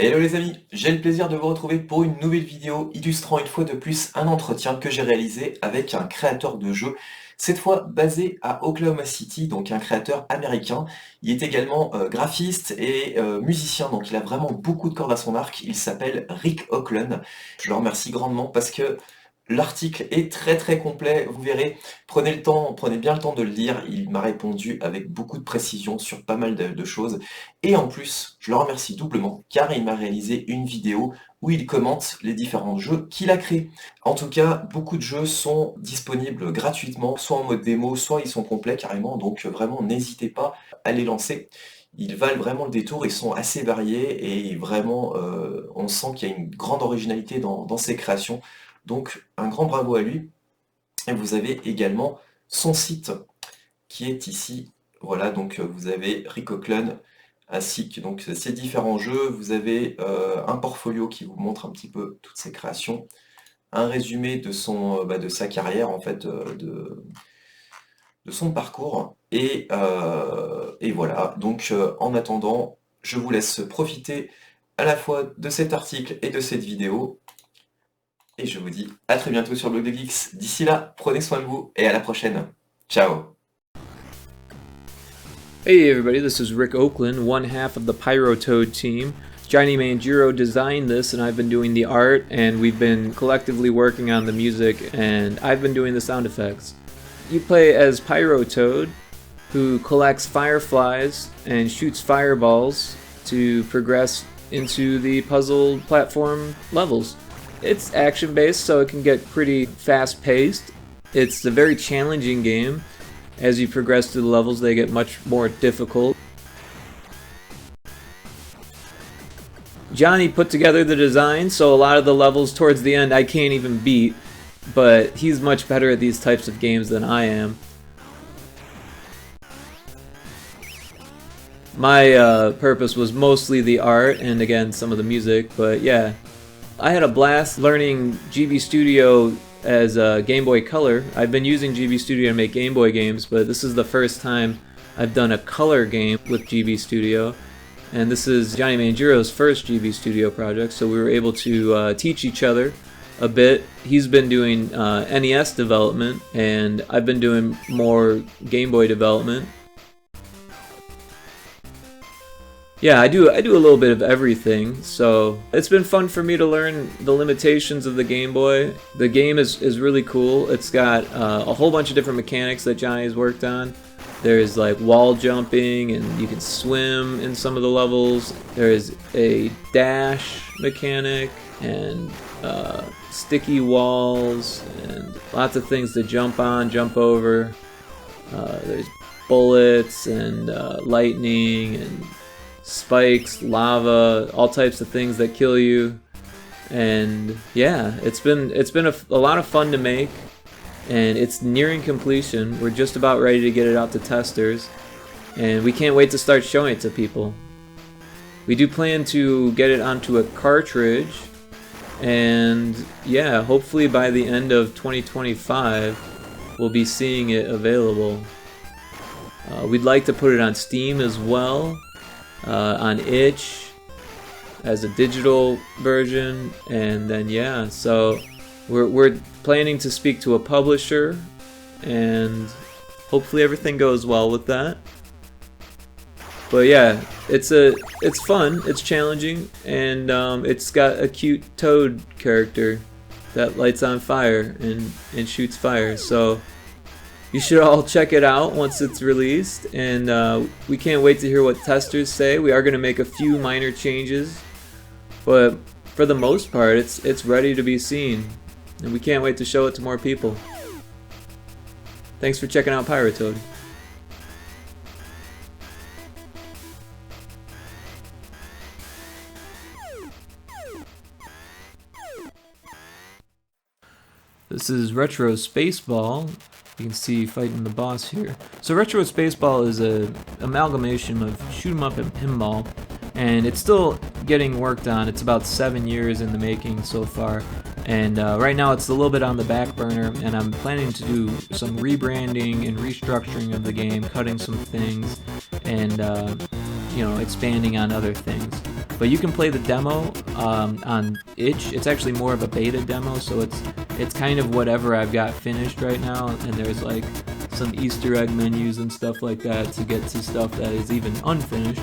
Hello les amis, j'ai le plaisir de vous retrouver pour une nouvelle vidéo illustrant une fois de plus un entretien que j'ai réalisé avec un créateur de jeux, cette fois basé à Oklahoma City, donc un créateur américain. Il est également graphiste et musicien, donc il a vraiment beaucoup de cordes à son arc. Il s'appelle Rik Oclon. Je le remercie grandement parce que l'article est très complet, vous verrez. Prenez le temps, prenez bien le temps de le lire. Il m'a répondu avec beaucoup de précision sur pas mal de choses. Et en plus, je le remercie doublement car il m'a réalisé une vidéo où il commente les différents jeux qu'il a créés. En tout cas, beaucoup de jeux sont disponibles gratuitement, soit en mode démo, soit ils sont complets carrément, donc vraiment n'hésitez pas à les lancer. Ils valent vraiment le détour, ils sont assez variés et vraiment on sent qu'il y a une grande originalité dans ses créations. Donc un grand bravo à lui. Et vous avez également son site qui est ici. Voilà, donc vous avez Rik Oclon ainsi que donc ces différents jeux. Vous avez un portfolio qui vous montre un petit peu toutes ses créations, un résumé de de sa carrière en fait, de son parcours. Et voilà. Donc en attendant, je vous laisse profiter à la fois de cet article et de cette vidéo. Et je vous dis à très bientôt sur le blog de Geeks. D'ici là, prenez soin de vous et à la prochaine. Ciao. Hey everybody, this is Rik Oclon, one half of the Pyrotoad team. Johnny Manjiro designed this and I've been doing the art, and we've been collectively working on the music, and I've been doing the sound effects. You play as Pyrotoad, who collects fireflies and shoots fireballs to progress into the puzzle platform levels. It's action based, so it can get pretty fast paced. It's a very challenging game. As you progress through the levels, they get much more difficult. Johnny put together the design, so a lot of the levels towards the end I can't even beat, but he's much better at these types of games than I am. My purpose was mostly the art and again some of the music, but yeah. I had a blast learning GB Studio as a Game Boy Color. I've been using GB Studio to make Game Boy games, but this is the first time I've done a color game with GB Studio. And this is Johnny Manjiro's first GB Studio project, so we were able to teach each other a bit. He's been doing NES development, and I've been doing more Game Boy development. Yeah, I do a little bit of everything, so it's been fun for me to learn the limitations of the Game Boy. The game is really cool. It's got a whole bunch of different mechanics that Johnny's worked on. There's like wall jumping, and you can swim in some of the levels. There is a dash mechanic, and sticky walls, and lots of things to jump on, jump over. There's bullets, and lightning, and spikes, lava, all types of things that kill you. And yeah, it's been a lot of fun to make, and it's nearing completion. We're just about ready to get it out to testers, and we can't wait to start showing it to people. We do plan to get it onto a cartridge, and yeah, hopefully by the end of 2025 we'll be seeing it available. We'd like to put it on Steam as well, on itch as a digital version, and then yeah, so we're planning to speak to a publisher, and hopefully everything goes well with that. But yeah, it's fun, it's challenging, and it's got a cute toad character that lights on fire and shoots fire, so you should all check it out once it's released, and we can't wait to hear what testers say. We are going to make a few minor changes, but for the most part it's ready to be seen, and we can't wait to show it to more people. Thanks for checking out Pyrotoad. This is Retro Spaceball. You can see fighting the boss here. So Retro Spaceball is a amalgamation of shoot 'em up and pinball, and it's still getting worked on. It's about 7 years in the making so far, and right now it's a little bit on the back burner, and I'm planning to do some rebranding and restructuring of the game, cutting some things, and you know, expanding on other things. But you can play the demo on itch. It's actually more of a beta demo, so it's kind of whatever I've got finished right now, and there's like some Easter egg menus and stuff like that to get to stuff that is even unfinished.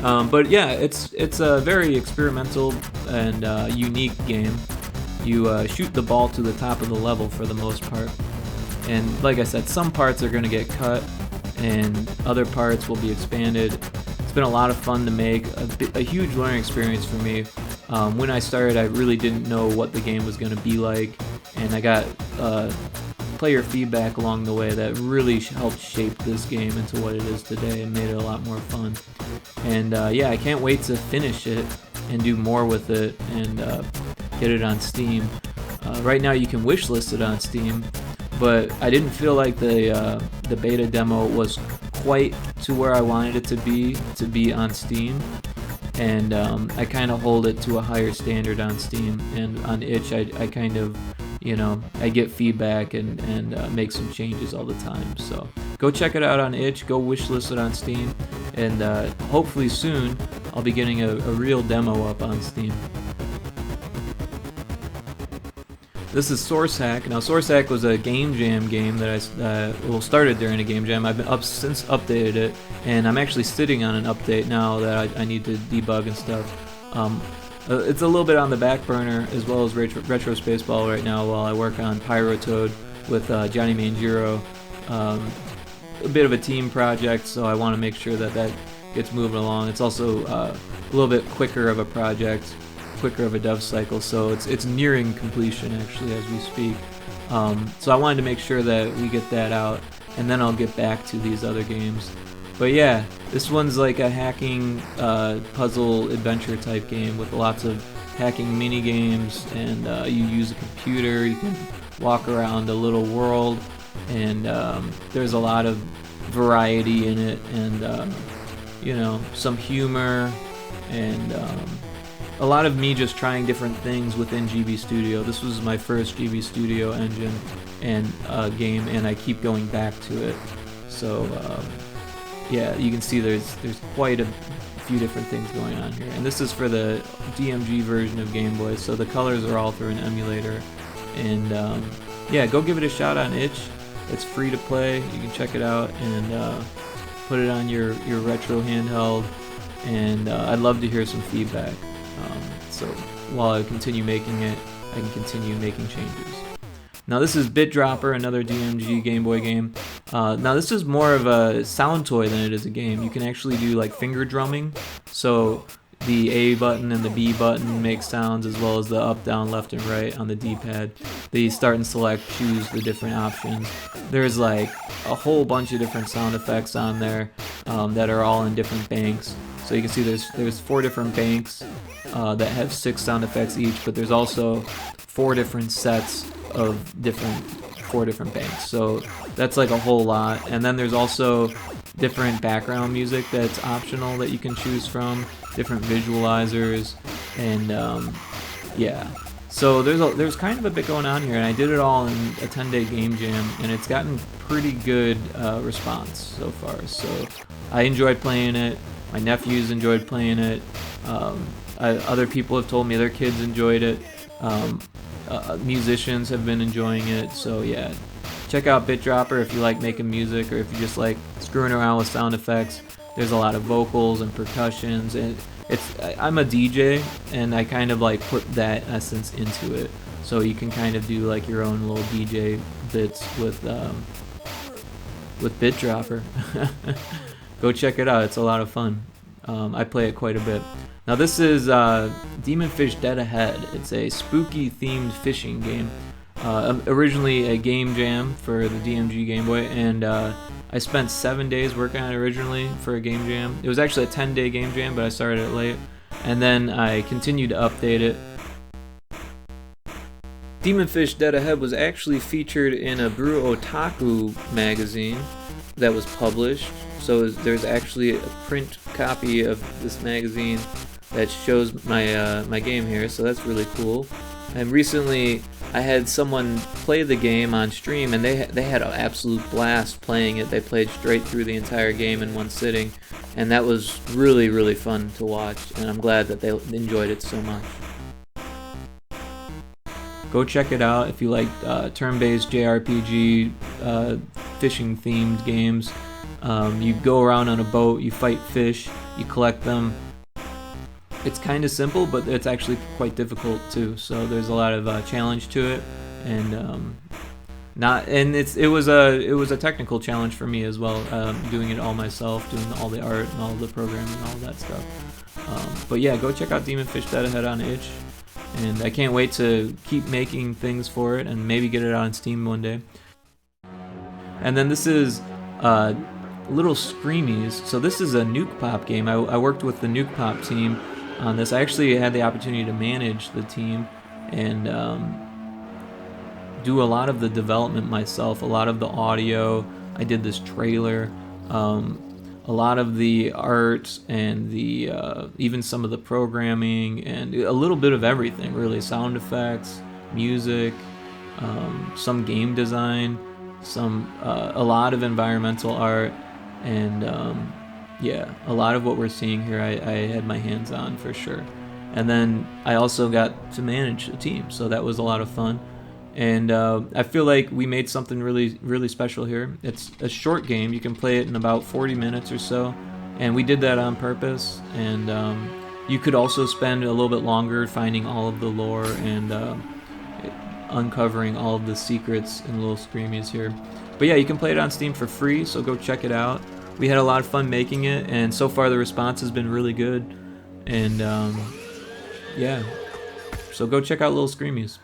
But yeah, it's a very experimental and unique game. You shoot the ball to the top of the level for the most part. And like I said, some parts are going to get cut and other parts will be expanded. It's been a lot of fun to make, a huge learning experience for me. When I started, I really didn't know what the game was going to be like, and I got player feedback along the way that really helped shape this game into what it is today and made it a lot more fun. And yeah, I can't wait to finish it and do more with it and get it on Steam. Right now you can wishlist it on Steam, but I didn't feel like the beta demo was quite to where I wanted it to be on Steam, and I kind of hold it to a higher standard on Steam, and on itch I kind of, you know, I get feedback and make some changes all the time. So go check it out on itch, go wishlist it on Steam, and hopefully soon I'll be getting a real demo up on Steam. This is Source Hack. Now, Source Hack was a Game Jam game that I started during a Game Jam. I've been since updated it, and I'm actually sitting on an update now that I need to debug and stuff. It's a little bit on the back burner, as well as Retro Spaceball right now, while I work on Pyrotoad with Johnny Manjiro. A bit of a team project, so I want to make sure that gets moving along. It's also a little bit quicker of a project, quicker of a dev cycle, so it's nearing completion actually as we speak. So I wanted to make sure that we get that out, and then I'll get back to these other games. But yeah, this one's like a hacking puzzle adventure type game with lots of hacking mini games, and you use a computer, you can walk around a little world, and there's a lot of variety in it, and you know, some humor, and a lot of me just trying different things within GB Studio. This was my first GB Studio engine and game, and I keep going back to it. So yeah, you can see there's quite a few different things going on here. And this is for the DMG version of Game Boy, so the colors are all through an emulator. And yeah, go give it a shot on itch. It's free to play. You can check it out and put it on your retro handheld. And I'd love to hear some feedback. So while I continue making it, I can continue making changes. Now this is Bit Dropper, another DMG Game Boy game. Now this is more of a sound toy than it is a game. You can actually do like finger drumming. So the A button and the B button make sounds, as well as the up, down, left, and right on the D-pad. The start and select choose the different options. There's like a whole bunch of different sound effects on there that are all in different banks. So you can see there's 4 different banks that have 6 sound effects each, but there's also 4 different sets of 4 different banks. So that's like a whole lot. And then there's also different background music that's optional that you can choose from, different visualizers, and yeah. So there's kind of a bit going on here, and I did it all in a 10-day game jam, and it's gotten pretty good response so far. So I enjoyed playing it. My nephews enjoyed playing it. Other people have told me their kids enjoyed it. Musicians have been enjoying it. So yeah, check out Bit Dropper if you like making music, or if you just like screwing around with sound effects. There's a lot of vocals and percussions, and I'm a DJ, and I kind of like put that essence into it. So you can kind of do like your own little DJ bits with Bit Dropper. Go check it out, it's a lot of fun. I play it quite a bit. Now this is Demon Fish Dead Ahead. It's a spooky themed fishing game. Originally a game jam for the DMG Game Boy, and I spent 7 days working on it originally for a game jam. It was actually a 10-day game jam, but I started it late, and then I continued to update it. Demon Fish Dead Ahead was actually featured in a Brew Otaku magazine that was published. So there's actually a print copy of this magazine that shows my my game here, so that's really cool. And recently I had someone play the game on stream, and they had an absolute blast playing it. They played straight through the entire game in one sitting, and that was really, really fun to watch, and I'm glad that they enjoyed it so much. Go check it out if you like turn-based JRPG, fishing-themed games. You go around on a boat, you fight fish, you collect them. It's kind of simple, but it's actually quite difficult too. So there's a lot of challenge to it, and it was a technical challenge for me as well, doing it all myself, doing all the art and all the programming and all that stuff. But yeah, go check out Demon Fish Dead Ahead on itch. And I can't wait to keep making things for it and maybe get it on Steam one day. And then this is Little Screamies. So this is a Nuke Pop game. I worked with the Nuke Pop team on this. I actually had the opportunity to manage the team and do a lot of the development myself, a lot of the audio. I did this trailer. A lot of the art and the even some of the programming and a little bit of everything, really. Sound effects, music, some game design, a lot of environmental art, and yeah, a lot of what we're seeing here I had my hands on for sure. And then I also got to manage a team, so that was a lot of fun. And I feel like we made something really, really special here. It's a short game. You can play it in about 40 minutes or so. And we did that on purpose. And you could also spend a little bit longer finding all of the lore and uncovering all of the secrets in Little Screamies here. But yeah, you can play it on Steam for free, so go check it out. We had a lot of fun making it, and so far the response has been really good. And yeah, so go check out Little Screamies.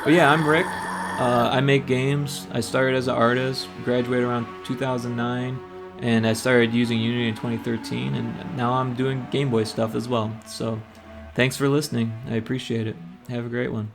But yeah, I'm Rik. I make games. I started as an artist, graduated around 2009, and I started using Unity in 2013, and now I'm doing Game Boy stuff as well. So thanks for listening. I appreciate it. Have a great one.